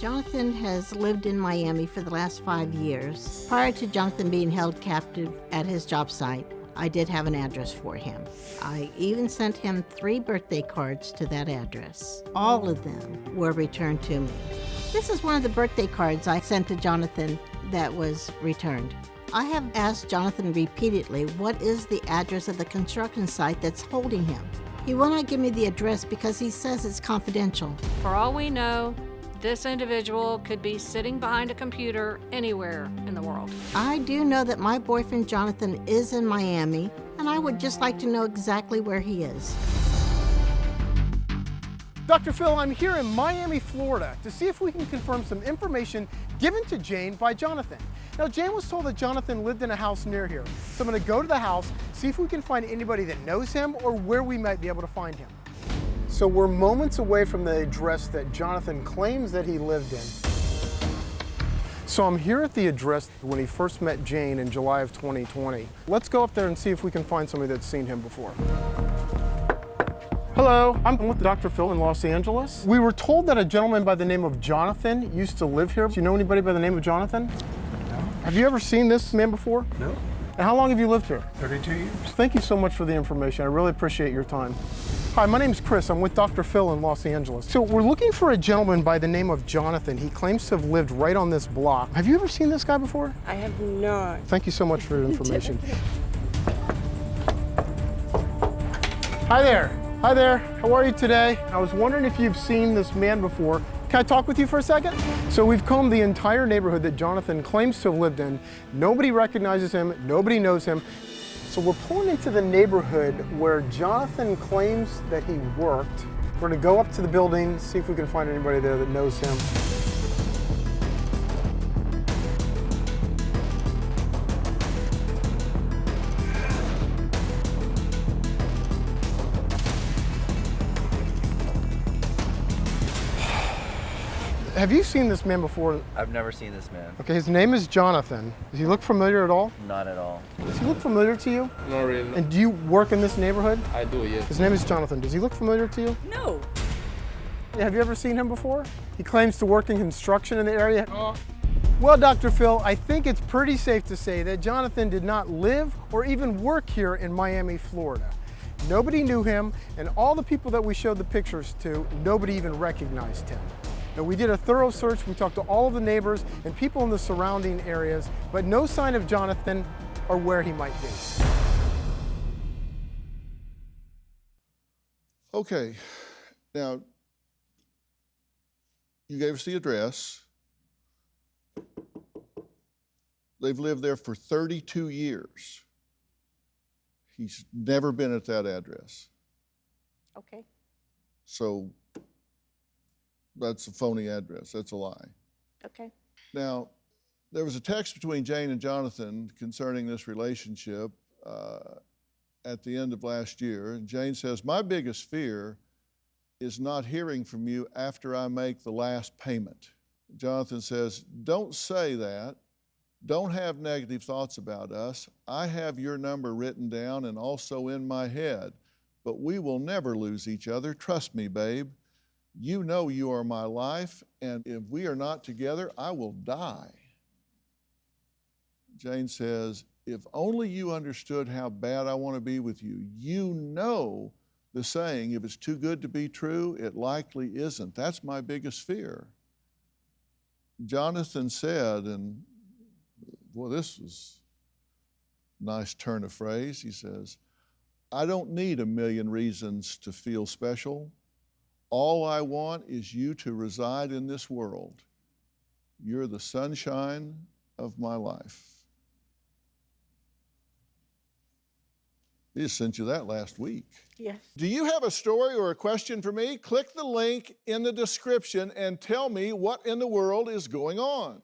Jonathan has lived in Miami for the last 5 years. Prior to Jonathan being held captive at his job site, I did have an address for him. I even sent him 3 birthday cards to that address. All of them were returned to me. This is one of the birthday cards I sent to Jonathan that was returned. I have asked Jonathan repeatedly what is the address of the construction site that's holding him. He will not give me the address because he says it's confidential. For all we know, this individual could be sitting behind a computer anywhere in the world. I do know that my boyfriend Jonathan is in Miami, and I would just like to know exactly where he is. Dr. Phil, I'm here in Miami, Florida to see if we can confirm some information given to Jane by Jonathan. Now, Jane was told that Jonathan lived in a house near here. So I'm going to go to the house, see if we can find anybody that knows him or where we might be able to find him. So we're moments away from the address that Jonathan claims that he lived in. So I'm here at the address when he first met Jane in July of 2020. Let's go up there and see if we can find somebody that's seen him before. Hello, I'm with Dr. Phil in Los Angeles. We were told that a gentleman by the name of Jonathan used to live here. Do you know anybody by the name of Jonathan? No. Have you ever seen this man before? No. And how long have you lived here? 32 years. Thank you so much for the information. I really appreciate your time. Hi, my name's Chris. I'm with Dr. Phil in Los Angeles. So we're looking for a gentleman by the name of Jonathan. He claims to have lived right on this block. Have you ever seen this guy before? I have not. Thank you so much for your information. Hi there. Hi there. How are you today? I was wondering if you've seen this man before. Can I talk with you for a second? So we've combed the entire neighborhood that Jonathan claims to have lived in. Nobody recognizes him. Nobody knows him. So we're pulling into the neighborhood where Jonathan claims that he worked. We're gonna go up to the building, see if we can find anybody there that knows him. Have you seen this man before? I've never seen this man. Okay, his name is Jonathan. Does he look familiar at all? Not at all. Does he look familiar to you? Not really. And do you work in this neighborhood? I do, yes. His name is Jonathan. Does he look familiar to you? No. Have you ever seen him before? He claims to work in construction in the area. Well, Dr. Phil, I think it's pretty safe to say that Jonathan did not live or even work here in Miami, Florida. Nobody knew him, and all the people that we showed the pictures to, nobody even recognized him. Now, we did a thorough search. We talked to all of the neighbors and people in the surrounding areas, but no sign of Jonathan or where he might be. Okay, now, you gave us the address. They've lived there for 32 years. He's never been at that address. Okay. So that's a phony address. That's a lie. Okay. Now, there was a text between Jane and Jonathan concerning this relationship at the end of last year. And Jane says, "My biggest fear is not hearing from you after I make the last payment." Jonathan says, "Don't say that. Don't have negative thoughts about us. I have your number written down and also in my head, but we will never lose each other. Trust me, babe. You know you are my life, and if we are not together, I will die." Jane says, "If only you understood how bad I want to be with you. You know the saying, if it's too good to be true, it likely isn't. That's my biggest fear." Jonathan said, and boy, this was a nice turn of phrase. He says, "I don't need a million reasons to feel special. All I want is you to reside in this world. You're the sunshine of my life." He just sent you that last week. Yes. Do you have a story or a question for me? Click the link in the description and tell me what in the world is going on.